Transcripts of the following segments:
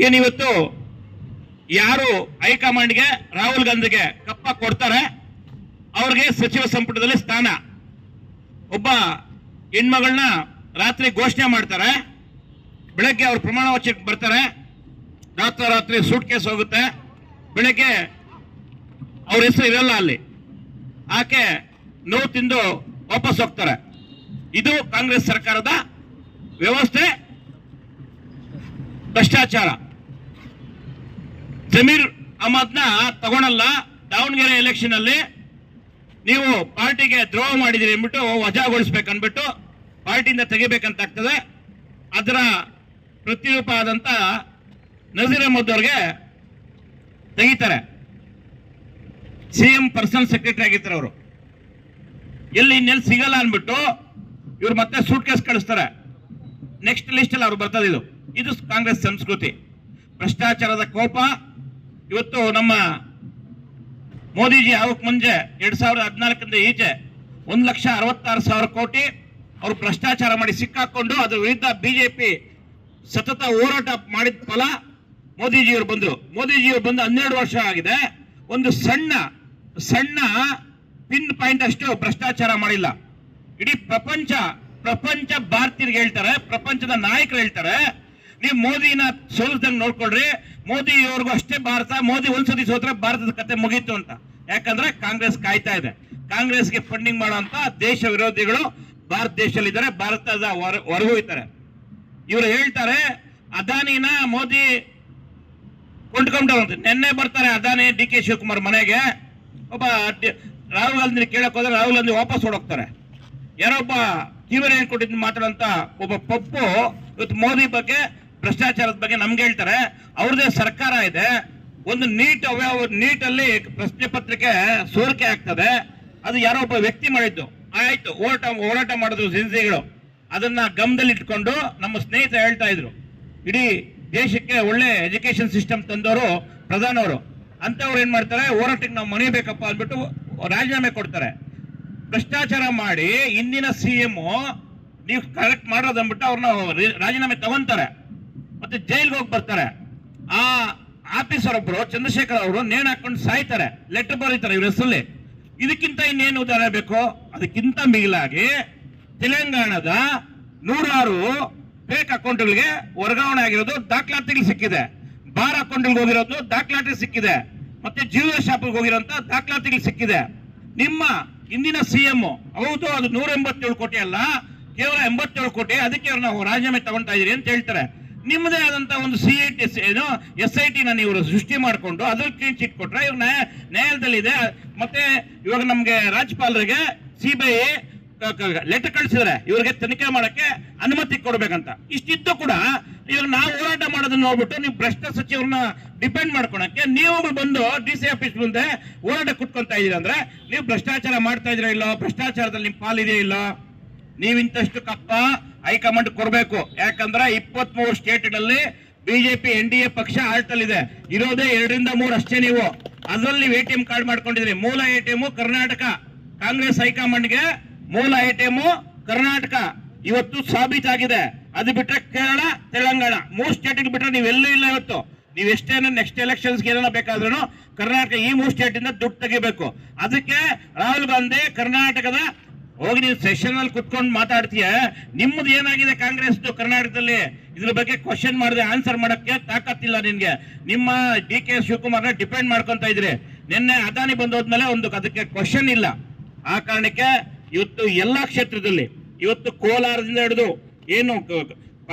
ಏನಿವತ್ತು ಯಾರು ಹೈಕಮಾಂಡ್ಗೆ ರಾಹುಲ್ ಗಾಂಧಿಗೆ ಕಪ್ಪ ಕೊಡ್ತಾರೆ ಅವ್ರಿಗೆ ಸಚಿವ ಸಂಪುಟದಲ್ಲಿ ಸ್ಥಾನ. ಒಬ್ಬ ಹೆಣ್ಮಗಳನ್ನ ರಾತ್ರಿ ಘೋಷಣೆ ಮಾಡ್ತಾರೆ, ಬೆಳಗ್ಗೆ ಅವ್ರು ಪ್ರಮಾಣ ವಚನಕ್ಕೆ ಬರ್ತಾರೆ, ರಾತ್ರಿ ಸೂಟ್ ಕೇಸ್ ಹೋಗುತ್ತೆ, ಬೆಳಗ್ಗೆ ಅವ್ರ ಹೆಸರು ಇರಲ್ಲ ಅಲ್ಲಿ, ಆಕೆ ನೋವು ತಿಂದು ವಾಪಸ್ ಹೋಗ್ತಾರೆ. ಇದು ಕಾಂಗ್ರೆಸ್ ಸರ್ಕಾರದ ವ್ಯವಸ್ಥೆ, ಭ್ರಷ್ಟಾಚಾರ. ಜಮೀರ್ ಅಹಮದ್ನ ತಗೊಳಲ್ಲ, ದಾವಣಗೆರೆ ಎಲೆಕ್ಷನ್ ಅಲ್ಲಿ ನೀವು ಪಾರ್ಟಿಗೆ ದ್ರೋಹ ಮಾಡಿದಿರಿ ಅಂದ್ಬಿಟ್ಟು ವಜಾಗೊಳಿಸ್ಬೇಕನ್ಬಿಟ್ಟು ಪಾರ್ಟಿಯಿಂದ ತೆಗಿಬೇಕಂತ ಆಗ್ತದೆ. ಅದರ ಪ್ರತಿರೂಪ ಆದಂತ ನಜೀರ್ ಅಹಮದ್ ಅವ್ರಿಗೆ ತೆಗಿತಾರೆ. ಸಿಎಂ ಪರ್ಸನಲ್ ಸೆಕ್ರೆಟರಿ ಆಗಿರ್ತಾರೆ ಅವರು. ಇನ್ನೆಲ್ಲಿ ಸಿಗಲ್ಲ ಅನ್ಬಿಟ್ಟು ಇವ್ರು ಮತ್ತೆ ಸೂಟ್ ಕೇಸ್ ಕಳಿಸ್ತಾರೆ. ನೆಕ್ಸ್ಟ್ ಲಿಸ್ಟ್ ಅಲ್ಲಿ ಅವ್ರು ಬರ್ತದೆ. ಇದು ಕಾಂಗ್ರೆಸ್ ಸಂಸ್ಕೃತಿ, ಭ್ರಷ್ಟಾಚಾರದ ಕೋಪ. ಇವತ್ತು ನಮ್ಮ ಮೋದಿಜಿ ಅವಕ್ಕೆ ಮುಂಚೆ 2014 ಈಚೆ 1,66,000 ಕೋಟಿ ಅವರು ಭ್ರಷ್ಟಾಚಾರ ಮಾಡಿ ಸಿಕ್ಕಾಕೊಂಡು ಅದ್ರ ವಿರುದ್ಧ ಬಿಜೆಪಿ ಸತತ ಹೋರಾಟ ಮಾಡಿದ ಫಲ ಮೋದಿಜಿಯವರು ಬಂದರು. ಮೋದಿಜಿಯವರು ಬಂದು 12 ವರ್ಷ ಆಗಿದೆ. ಒಂದು ಸಣ್ಣ ಪಿನ್ ಪಾಯಿಂಟ್ ಅಷ್ಟು ಭ್ರಷ್ಟಾಚಾರ ಮಾಡಿಲ್ಲ. ಇಡೀ ಪ್ರಪಂಚ ಭಾರತೀಯರಿಗೆ ಹೇಳ್ತಾರೆ, ಪ್ರಪಂಚದ ನಾಯಕರು ಹೇಳ್ತಾರೆ, ನೀವು ಮೋದಿನ ಸೋಲಿಸ್ದಂಗೆ ನೋಡ್ಕೊಳ್ರಿ, ಮೋದಿಯವ್ರಿಗೂ ಅಷ್ಟೇ ಭಾರತ, ಮೋದಿ ಒಂದ್ಸತಿ ಸೋತ್ರೆ ಭಾರತದ ಕತೆ ಮುಗೀತು ಅಂತ. ಯಾಕಂದ್ರೆ ಕಾಂಗ್ರೆಸ್ ಕಾಯ್ತಾ ಇದೆ. ಕಾಂಗ್ರೆಸ್ಗೆ ಫಂಡಿಂಗ್ ಮಾಡುವಂತ ದೇಶ ವಿರೋಧಿಗಳು ಭಾರತ ದೇಶದಲ್ಲಿದ್ದಾರೆ, ಭಾರತದ ಹೊರಗೋಯ್ತಾರೆ. ಇವರು ಹೇಳ್ತಾರೆ ಅದಾನಿನ ಮೋದಿ ಕೊಂಡ್ಕೊಂಡ್ರಂತೆ. ನಿನ್ನೆ ಬರ್ತಾರೆ ಅದಾನಿ ಡಿ ಕೆ ಶಿವಕುಮಾರ್ ಮನೆಗೆ. ಒಬ್ಬ ರಾಹುಲ್ ಗಾಂಧಿ ಕೇಳಕ್ ಹೋದ್ರೆ ರಾಹುಲ್ ಗಾಂಧಿ ವಾಪಸ್ ಹೊಡೋಗ್ತಾರೆ. ಯಾರೊಬ್ಬ ತೀವ್ರ ಕೊಟ್ಟಿದ್ದು ಮಾತಾಡಂತ ಒಬ್ಬ ಪಪ್ಪು ಇವತ್ತು ಮೋದಿ ಬಗ್ಗೆ ಭ್ರಷ್ಟಾಚಾರದ ಬಗ್ಗೆ ನಮ್ಗೆ ಹೇಳ್ತಾರೆ. ಅವ್ರದೇ ಸರ್ಕಾರ ಇದೆ, ಒಂದು ನೀಟಲ್ಲಿ ಪ್ರಶ್ನೆ ಪತ್ರಿಕೆ ಸೋರಿಕೆ ಆಗ್ತದೆ, ಅದು ಯಾರೋ ಒಬ್ಬ ವ್ಯಕ್ತಿ ಮಾಡಿದ್ದು. ಆಯ್ತು, ಹೋರಾಟ ಮಾಡಿದ್ರು ಸಿನ್ಸಿಗಳು. ಅದನ್ನ ಗಮನದಲ್ಲಿ ಇಟ್ಕೊಂಡು ನಮ್ಮ ಸ್ನೇಹಿತ ಹೇಳ್ತಾ ಇದ್ರು, ಇಡೀ ದೇಶಕ್ಕೆ ಒಳ್ಳೆ ಎಜುಕೇಶನ್ ಸಿಸ್ಟಮ್ ತಂದವರು ಪ್ರಧಾನವರು. ಅಂತವ್ರು ಏನ್ ಮಾಡ್ತಾರೆ, ಹೋರಾಟಕ್ಕೆ ನಾವು ಮಣಿಬೇಕಪ್ಪ ಅಂದ್ಬಿಟ್ಟು ರಾಜೀನಾಮೆ ಕೊಡ್ತಾರೆ. ಭ್ರಷ್ಟಾಚಾರ ಮಾಡಿ ಇಂದಿನ ಸಿಎಂ ನೀವು ಕರೆಕ್ಟ್ ಮಾಡೋದಂದ್ಬಿಟ್ಟು ಅವ್ರನ್ನ ರಾಜೀನಾಮೆ ತಗೊಂತಾರೆ, ಮತ್ತೆ ಜೈಲ್ಗೆ ಹೋಗಿ ಬರ್ತಾರೆ. ಆ ಆಫೀಸರ್ ಒಬ್ರು ಚಂದ್ರಶೇಖರ್ ಅವರು ನೇಣು ಹಾಕೊಂಡು ಸಾಯ್ತಾರೆ, ಲೆಟರ್ ಬರೀತಾರೆ ಇವ್ರ ಹೆಸರಲ್ಲಿ. ಇದಕ್ಕಿಂತ ಇನ್ನೇನು ಉದಾಹರಣೆ ಬೇಕು? ಅದಕ್ಕಿಂತ ಮಿಗಿಲಾಗಿ ತೆಲಂಗಾಣದ 106 ಫೇಕ್ ಅಕೌಂಟ್ಗಳಿಗೆ ವರ್ಗಾವಣೆ ಆಗಿರೋದು ದಾಖಲಾತಿಗಳು ಸಿಕ್ಕಿದೆ. ಬಾರ್ ಅಕೌಂಟ್ಗಳಿಗೆ ಹೋಗಿರೋದು ದಾಖಲಾತಿ ಸಿಕ್ಕಿದೆ, ಮತ್ತೆ ಜಿಯೋ ಶಾಪ್ಗೆ ಹೋಗಿರೋಂತ ದಾಖಲಾತಿಗಳು ಸಿಕ್ಕಿದೆ. ನಿಮ್ಮ ಇಂದಿನ ಸಿಎಂ ಹೌದು, ಅದು 187 ಕೋಟಿ ಅಲ್ಲ, ಕೇವಲ 87 ಕೋಟಿ, ಅದಕ್ಕೆ ನಾವು ರಾಜೀನಾಮೆ ತಗೊಂತಾ ಇದೀರಿ ಅಂತ ಹೇಳ್ತಾರೆ. ನಿಮ್ಮದೇ ಆದಂತ ಒಂದು SIT ನೀವು ಸೃಷ್ಟಿ ಮಾಡಿಕೊಂಡು ಅದ್ರ ಕ್ಲೀನ್ ಚಿಟ್ ಕೊಟ್ರೆ ಇವ್ರ ನ್ಯಾಯಾಲಯದಲ್ಲಿದೆ. ಮತ್ತೆ ಇವಾಗ ನಮ್ಗೆ ರಾಜ್ಯಪಾಲರಿಗೆ CBI ಲೆಟರ್ ಕಳಿಸಿದ್ರೆ ಇವ್ರಿಗೆ ತನಿಖೆ ಮಾಡಕ್ಕೆ ಅನುಮತಿ ಕೊಡ್ಬೇಕಂತ. ಇಷ್ಟಿದ್ದು ಕೂಡ ಇವಾಗ ನಾವು ಹೋರಾಟ ಮಾಡೋದನ್ನ ನೋಡ್ಬಿಟ್ಟು ನೀವು ಭ್ರಷ್ಟ ಸಚಿವರನ್ನ ಡಿಪೆಂಡ್ ಮಾಡ್ಕೊಳಕ್ಕೆ ನೀವು ಬಂದು DC ಆಫೀಸ್ ಮುಂದೆ ಹೋರಾಟ ಕುಟ್ಕೊಂತ ಇದೀರ ಅಂದ್ರೆ ನೀವು ಭ್ರಷ್ಟಾಚಾರ ಮಾಡ್ತಾ ಇದ್ರ ಇಲ್ಲ, ಭ್ರಷ್ಟಾಚಾರದಲ್ಲಿ ನಿಮ್ ಪಾಲಿದೆ ಇಲ್ಲ. ನೀವಿಂತಷ್ಟು ಕಪ್ಪ ಹೈಕಮಾಂಡ್ ಕೊಡ್ಬೇಕು. ಯಾಕಂದ್ರೆ 23 ಸ್ಟೇಟ್ಗಳಲ್ಲಿ ಬಿಜೆಪಿ NDA ಪಕ್ಷ ಆಳ್ತಲ್ಲಿದೆ. ಇರೋದೇ 2 3 ಅಷ್ಟೇ. ನೀವು ಅದರಲ್ಲಿ ATM ಕಾರ್ಡ್ ಮಾಡ್ಕೊಂಡಿದ್ರಿ. ಮೂಲ ATM ಕರ್ನಾಟಕ. ಕಾಂಗ್ರೆಸ್ ಹೈಕಮಾಂಡ್ಗೆ ಮೂಲ ATM ಕರ್ನಾಟಕ ಇವತ್ತು ಸಾಬೀತಾಗಿದೆ. ಅದು ಬಿಟ್ರೆ ಕೇರಳ, ತೆಲಂಗಾಣ 3 ಸ್ಟೇಟ್ ಬಿಟ್ರೆ ನೀವೆಲ್ಲೂ ಇಲ್ಲ. ಇವತ್ತು ನೀವು ಎಷ್ಟೇನೋ ನೆಕ್ಸ್ಟ್ ಎಲೆಕ್ಷನ್ಸ್ಗೆ ಏನಾರ ಬೇಕಾದ್ರೂ ಕರ್ನಾಟಕ ಈ 3 ಸ್ಟೇಟ್ ಇಂದ ದುಡ್ಡು ತೆಗಿಬೇಕು. ಅದಕ್ಕೆ ರಾಹುಲ್ ಗಾಂಧಿ ಕರ್ನಾಟಕದ ಹೋಗಿ ನೀವು ಸೆಷನ್ ಅಲ್ಲಿ ಕುತ್ಕೊಂಡು ಮಾತಾಡ್ತೀಯ. ನಿಮ್ಮದು ಏನಾಗಿದೆ ಕಾಂಗ್ರೆಸ್ ಕರ್ನಾಟಕದಲ್ಲಿ? ಇದ್ರ ಬಗ್ಗೆ ಕ್ವಶನ್ ಮಾಡದೆ ಆನ್ಸರ್ ಮಾಡಕ್ಕೆ ತಾಕತ್ತಿಲ್ಲ ನಿನ್ಗೆ. ನಿಮ್ಮ DK ಶಿವಕುಮಾರ್ನ ಡಿಪೆಂಡ್ ಮಾಡ್ಕೊಂತ ಇದ್ರಿ. ನಿನ್ನೆ ಅದಾನಿ ಬಂದೋದ್ಮೇಲೆ ಅದಕ್ಕೆ ಕ್ವಶನ್ ಇಲ್ಲ. ಆ ಕಾರಣಕ್ಕೆ ಇವತ್ತು ಎಲ್ಲಾ ಕ್ಷೇತ್ರದಲ್ಲಿ ಇವತ್ತು ಕೋಲಾರದಿಂದ ಹಿಡಿದು ಏನು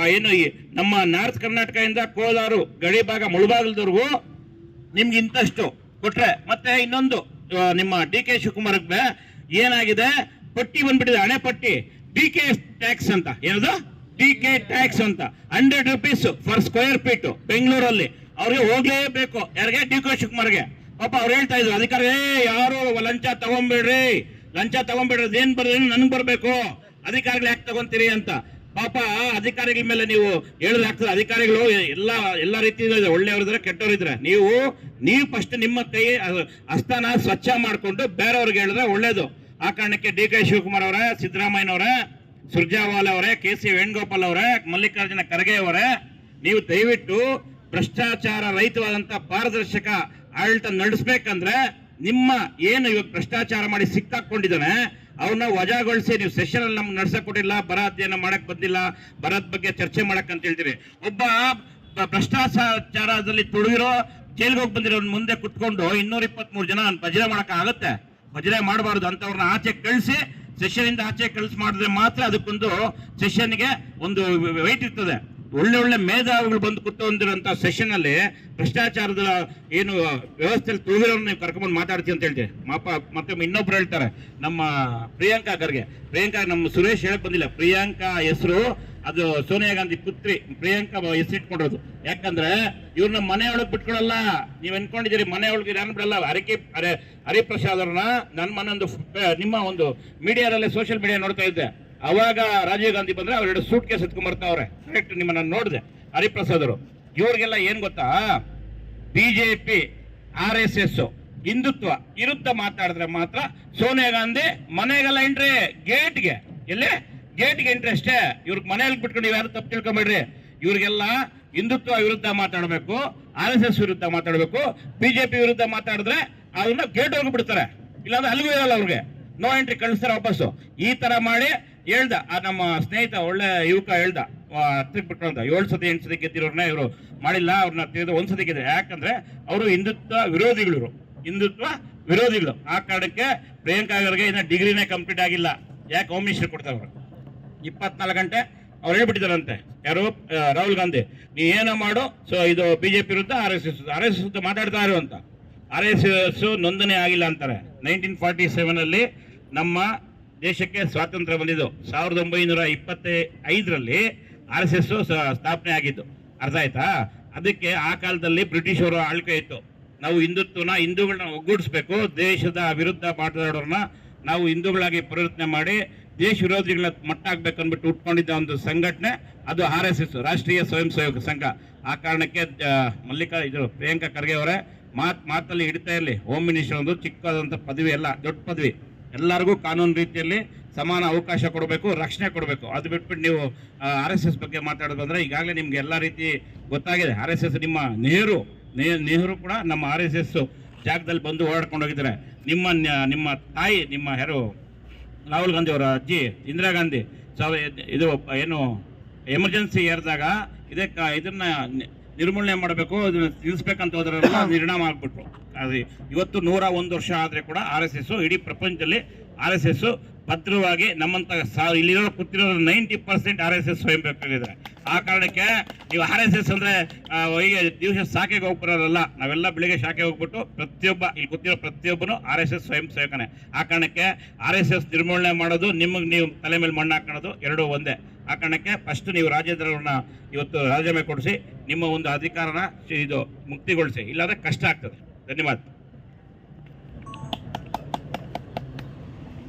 ನಮ್ಮ ನಾರ್ತ್ ಕರ್ನಾಟಕದಿಂದ ಕೋಲಾರ ಗಡಿ ಭಾಗ ಮುಳುಬಾಗಲದವರೆಗೂ ನಿಮ್ಗೆ ಇಂತಷ್ಟು ಕೊಟ್ರೆ, ಮತ್ತೆ ಇನ್ನೊಂದು ನಿಮ್ಮ DK ಶಿವಕುಮಾರ್ಗೆ ಏನಾಗಿದೆ ಪಟ್ಟಿ ಬಂದ್ಬಿಟ್ಟಿದೆ, ಹಣೆ ಪಟ್ಟಿ. DK ಟ್ಯಾಕ್ಸ್ ಅಂತ, ಏನದು DK ಟ್ಯಾಕ್ಸ್ ಅಂತ 100 ರೂಪೀಸ್ ಫಾರ್ ಸ್ಕ್ವೇರ್ ಫೀಟ್ ಬೆಂಗಳೂರಲ್ಲಿ ಅವ್ರಿಗೆ ಹೋಗ್ಲೇಬೇಕು. ಯಾರಿಗೆ? DK ಶಿವಕುಮಾರ್ಗೆ. ಪಾಪ ಅವ್ರು ಹೇಳ್ತಾ ಇದ್ರು ಅಧಿಕಾರಿ, ಯಾರು ಲಂಚ ತಗೊಂಬೇಡ್ರಿ, ಏನ್ ಬರ್ರಿ ನನ್ಗೆ ಬರ್ಬೇಕು, ಅಧಿಕಾರಿಗಳು ಯಾಕೆ ತಗೊಂತೀರಿ ಅಂತ. ಪಾಪ ಅಧಿಕಾರಿಗಳ ಮೇಲೆ ನೀವು ಹೇಳಿದ್ರೆ ಅಧಿಕಾರಿಗಳು ಎಲ್ಲಾ ರೀತಿ ಒಳ್ಳೆಯವರಿದ್ರೆ ಕೆಟ್ಟವರಿದ್ರೆ ನೀವು ಫಸ್ಟ್ ನಿಮ್ಮ ಕೈ ಹಸ್ತನ ಸ್ವಚ್ಛ ಮಾಡ್ಕೊಂಡು ಬೇರೆಯವ್ರಿಗೆ ಹೇಳಿದ್ರೆ ಒಳ್ಳೇದು. ಆ ಕಾರಣಕ್ಕೆ DK ಶಿವಕುಮಾರ್ ಅವರೇ, ಸಿದ್ದರಾಮಯ್ಯನವರೇ, ಸುರ್ಜೇವಾಲಾ ಅವರೇ, KC ವೇಣುಗೋಪಾಲ್ ಅವರೇ, ಮಲ್ಲಿಕಾರ್ಜುನ ಖರ್ಗೆ ಅವರೇ, ನೀವು ದಯವಿಟ್ಟು ಭ್ರಷ್ಟಾಚಾರ ರಹಿತವಾದಂತ ಪಾರದರ್ಶಕ ಆಡಳಿತ ನಡೆಸಬೇಕಂದ್ರೆ ನಿಮ್ಮ ಏನು ಇವಾಗ ಭ್ರಷ್ಟಾಚಾರ ಮಾಡಿ ಸಿಕ್ಕಾಕೊಂಡಿದ್ದಾನೆ ಅವನ್ನ ವಜಾಗೊಳಿಸಿ. ನೀವು ಸೆಷನ್ ಅಲ್ಲಿ ನಮ್ಗೆ ನಡ್ಸಕ್ ಕೊಟ್ಟಿಲ್ಲ, ಬರ ಅಧ್ಯಯನ ಮಾಡಕ್ ಬಂದಿಲ್ಲ, ಬರದ ಬಗ್ಗೆ ಚರ್ಚೆ ಮಾಡಕ್ ಅಂತ ಹೇಳ್ತೀರಿ. ಒಬ್ಬ ಭ್ರಷ್ಟಾಚಾರದಲ್ಲಿ ತೊಡಗಿರೋ ಜೈಲ್ಗೆ ಹೋಗಿ ಬಂದಿರೋ ಮುಂದೆ ಕುತ್ಕೊಂಡು 223 ಜನ ಭಜನೆ ಮಾಡಕ್ ಆಗತ್ತೆ? ಭಜನೆ ಮಾಡಬಾರ್ದು. ಅಂತವ್ರನ್ನ ಆಚೆ ಕಳಿಸಿ, ಸೆಷನ್ ಇಂದ ಆಚೆ ಕಳಿಸಿ ಮಾಡಿದ್ರೆ ಮಾತ್ರ ಅದಕ್ಕೊಂದು ಸೆಷನ್ಗೆ ಒಂದು ವೈಟ್ ಇರ್ತದೆ. ಒಳ್ಳೆ ಮೇಧಾವಿಗಳು ಬಂದು ಕೂತ್ಕೊಂಡಿರುವಂತ ಸೆಷನ್ ಅಲ್ಲಿ ಭ್ರಷ್ಟಾಚಾರದ ಏನು ವ್ಯವಸ್ಥೆಯಲ್ಲಿ ತುಳಿದಿರೋರು ನೀವು ಕರ್ಕೊಂಡ್ಬಂದು ಮಾತಾಡ್ತೀವಿ ಅಂತ ಹೇಳ್ತೀವಿ. ಮತ್ತೆ ಇನ್ನೊಬ್ರು ಹೇಳ್ತಾರೆ, ನಮ್ಮ ಪ್ರಿಯಾಂಕಾ ಖರ್ಗೆ. ನಮ್ಮ ಸುರೇಶ್ ಹೇಳಕ್ ಬಂದಿಲ್ಲ, ಪ್ರಿಯಾಂಕಾ ಹೆಸರು ಅದು ಸೋನಿಯಾ ಗಾಂಧಿ ಪುತ್ರಿ ಪ್ರಿಯಾಂಕಾ ಹೆಸರಿಟ್ಕೊಂಡಿರೋದು. ಯಾಕಂದ್ರೆ ಇವ್ರನ್ನ ಮನೆಯೊಳಗೆ ಬಿಟ್ಕೊಳಲ್ಲ. ನೀವ್ ಅನ್ಕೊಂಡಿದ್ದೀರಿ ಮನೆಯೊಳಗೆ ಯಾರು ಬಿಡಲ್ಲ. ಹರಿಪ್ರಸಾದ್ ಅವ್ರನ್ನ ನನ್ನ ಮನೊಂದು ನಿಮ್ಮ ಒಂದು ಮೀಡಿಯಾದಲ್ಲೇ ಸೋಷಿಯಲ್ ಮೀಡಿಯಾ ನೋಡ್ತಾ ಇದ್ದೆ. ಅವಾಗ ರಾಜೀವ್ ಗಾಂಧಿ ಬಂದ್ರೆ ಅವ್ರೆರಡು ಸೂಟ್ ಕೇಸ್ ಎತ್ಕೊಂಡ್ಬರ್ತಾವ್ರೆ. ಕರೆಕ್ಟ್, ನಿಮ್ಮನ್ನ ನೋಡಿದೆ. ಹರಿಪ್ರಸಾದ್ ಅವರು ಇವ್ರಿಗೆಲ್ಲ ಏನ್ ಗೊತ್ತಾ, ಬಿಜೆಪಿ RSS ಹಿಂದುತ್ವ ವಿರುದ್ಧ ಮಾತಾಡಿದ್ರೆ ಮಾತ್ರ ಸೋನಿಯಾ ಗಾಂಧಿ ಮನೆಗೆಲ್ಲ ಎಂಟ್ರಿ, ಗೇಟ್ಗೆ ಎಂಟ್ರಿ ಅಷ್ಟೇ. ಇವ್ರಿಗೆ ಮನೆಯಲ್ಲಿ ಬಿಟ್ಕೊಂಡು ನೀವು ಯಾರು ತಪ್ಪು ತಿಳ್ಕೊಂಬೇಡ್ರಿ. ಇವ್ರಿಗೆಲ್ಲ ಹಿಂದುತ್ವ ವಿರುದ್ಧ ಮಾತಾಡಬೇಕು, RSS ವಿರುದ್ಧ ಮಾತಾಡಬೇಕು. ಬಿಜೆಪಿ ವಿರುದ್ಧ ಮಾತಾಡಿದ್ರೆ ಅದನ್ನ ಗೇಟ್ ಹೋಗಿ ಬಿಡ್ತಾರೆ, ಇಲ್ಲಾಂದ್ರೆ ಅಲ್ಲಿಗೂ ಇರಲ್ಲ, ಅವ್ರಿಗೆ ನೋ ಎಂಟ್ರಿ ಕಳಿಸ್ತಾರೆ ವಾಪಸ್ಸು. ಈ ತರ ಮಾಡಿ ಹೇಳ್ದ ನಮ್ಮ ಸ್ನೇಹಿತ, ಒಳ್ಳೆ ಯುವಕ ಹೇಳ್ದ, ಹತ್ತಿರ ಬಿಟ್ಕೊಂಡ 7 ಸತಿ 8 ಸತಿ ಗೆದ್ದಿರೋರ್ನ ಇವರು ಮಾಡಿಲ್ಲ, ಅವ್ರನ್ನ ತಿಳಿದು 1 ಸತಿ ಗೆದ್ದೆ. ಯಾಕಂದ್ರೆ ಅವರು ಹಿಂದುತ್ವ ವಿರೋಧಿಗಳು. ಆ ಕಾರಣಕ್ಕೆ ಪ್ರಿಯಾಂಕಾ ಖರ್ಗೆ ಇನ್ನ ಡಿಗ್ರಿನೇ ಕಂಪ್ಲೀಟ್ ಆಗಿಲ್ಲ. ಯಾಕೆ ಹೋಮ್ ಮಿನಿಸ್ಟರ್ ಕೊಡ್ತಾರೆ ಅವರು 24 ಗಂಟೆ ಅವ್ರು ಹೇಳ್ಬಿಟ್ಟಿದಾರಂತೆ. ಯಾರು? ರಾಹುಲ್ ಗಾಂಧಿ, ನೀ ಏನೋ ಮಾಡು, ಸೊ ಇದು ಬಿಜೆಪಿ ವಿರುದ್ಧ RSS ವಿರುದ್ಧ ಮಾತಾಡ್ತಾ ಇರು ಅಂತ. RSS ನೋಂದಣಿ ಆಗಿಲ್ಲ ಅಂತಾರೆ. 1947 ಅಲ್ಲಿ ನಮ್ಮ ದೇಶಕ್ಕೆ ಸ್ವಾತಂತ್ರ್ಯ ಬಂದಿದ್ದು. 1925ರಲ್ಲಿ RSS ಸ್ಥಾಪನೆ ಆಗಿದ್ದು. ಅರ್ಥ ಆಯ್ತಾ? ಅದಕ್ಕೆ ಆ ಕಾಲದಲ್ಲಿ ಬ್ರಿಟಿಷ್ ಅವರು ಆಳ್ಕೆ ಇತ್ತು. ನಾವು ಹಿಂದೂಗಳನ್ನ ಒಗ್ಗೂಡಿಸ್ಬೇಕು, ದೇಶದ ವಿರುದ್ಧ ಮಾತನಾಡೋರ್ನ ನಾವು ಹಿಂದೂಗಳಾಗಿ ಪರಿವರ್ತನೆ ಮಾಡಿ ದೇಶ ವಿರೋಧಿಗಳ ಮಟ್ಟ ಆಗ್ಬೇಕು ಅಂದ್ಬಿಟ್ಟು ಉಟ್ಕೊಂಡಿದ್ದ ಒಂದು ಸಂಘಟನೆ ಅದು RSS, ರಾಷ್ಟ್ರೀಯ ಸ್ವಯಂ ಸೇವಕ ಸಂಘ. ಆ ಕಾರಣಕ್ಕೆ ಪ್ರಿಯಾಂಕಾ ಖರ್ಗೆ ಅವರೇ ಮಾತಲ್ಲಿ ಹಿಡಿತಾ ಇರಲಿ. ಹೋಮ್ ಮಿನಿಸ್ಟರ್ ಒಂದು ಚಿಕ್ಕದಾದಂಥ ಪದವಿ ಅಲ್ಲ, ದೊಡ್ಡ ಪದವಿ. ಎಲ್ಲರಿಗೂ ಕಾನೂನು ರೀತಿಯಲ್ಲಿ ಸಮಾನ ಅವಕಾಶ ಕೊಡಬೇಕು, ರಕ್ಷಣೆ ಕೊಡಬೇಕು. ಅದು ಬಿಟ್ಬಿಟ್ಟು ನೀವು RSS ಬಗ್ಗೆ ಮಾತಾಡೋದಂದ್ರೆ ಈಗಾಗಲೇ ನಿಮ್ಗೆ ಎಲ್ಲ ರೀತಿ ಗೊತ್ತಾಗಿದೆ. RSS ನಿಮ್ಮ ನೆಹರು ಕೂಡ ನಮ್ಮ RSS ಜಾಗದಲ್ಲಿ ಬಂದು ಓಡಾಡ್ಕೊಂಡು ಹೋಗಿದ್ದಾರೆ. ನಿಮ್ಮ ತಾಯಿ, ನಿಮ್ಮ ಯಾರು ರಾಹುಲ್ ಗಾಂಧಿ ಅವರ ಅಜ್ಜಿ ಇಂದಿರಾ ಗಾಂಧಿ ಇದು ಏನು ಎಮರ್ಜೆನ್ಸಿ ಏರಿದಾಗ ಇದನ್ನ ನಿರ್ಮೂಲನೆ ಮಾಡಬೇಕು, ಇದನ್ನ ನಿಲ್ಲಿಸ್ಬೇಕಂತ ಹೋದ್ರೆಲ್ಲ ನಿರ್ಣಯ ಆಗ್ಬಿಟ್ರು. ಅದು ಇವತ್ತು 101 ವರ್ಷ ಆದರೆ ಕೂಡ RSS ಇಡೀ ಪ್ರಪಂಚದಲ್ಲಿ RSS ಭದ್ರವಾಗಿ ನಮ್ಮಂತ ಇಲ್ಲಿರೋ ಕೂತಿರೋರು 90% RSS ಸ್ವಯಂ ಬೇಕಾಗಿದ್ದಾರೆ. ಆ ಕಾರಣಕ್ಕೆ ನೀವು RSS ಅಂದ್ರೆ ಈಗ ದಿವಸ ಶಾಖೆಗೆ ಹೋಗ್ಬರೋರಲ್ಲ. ನಾವೆಲ್ಲ ಬೆಳಿಗ್ಗೆ ಶಾಖೆ ಹೋಗ್ಬಿಟ್ಟು ಇಲ್ಲಿ ಕೂತಿರೋ ಪ್ರತಿಯೊಬ್ಬನು RSS ಸ್ವಯಂ ಸೇವಕನೇ. ಆ ಕಾರಣಕ್ಕೆ RSS ನಿರ್ಮೂಲನೆ ಮಾಡೋದು, ನಿಮಗೆ ನೀವು ತಲೆ ಮೇಲೆ ಮಣ್ಣು ಹಾಕೋದು ಎರಡೂ ಒಂದೇ. ಆ ಕಾರಣಕ್ಕೆ ಫಸ್ಟ್ ನೀವು ರಾಜೇಂದ್ರವ್ರನ್ನ ಇವತ್ತು ರಾಜೀನಾಮೆ ಕೊಡಿಸಿ ನಿಮ್ಮ ಒಂದು ಅಧಿಕಾರನ ಮುಕ್ತಿಗೊಳಿಸಿ, ಇಲ್ಲಾಂದ್ರೆ ಕಷ್ಟ ಆಗ್ತದೆ. ಧನ್ಯವಾದ.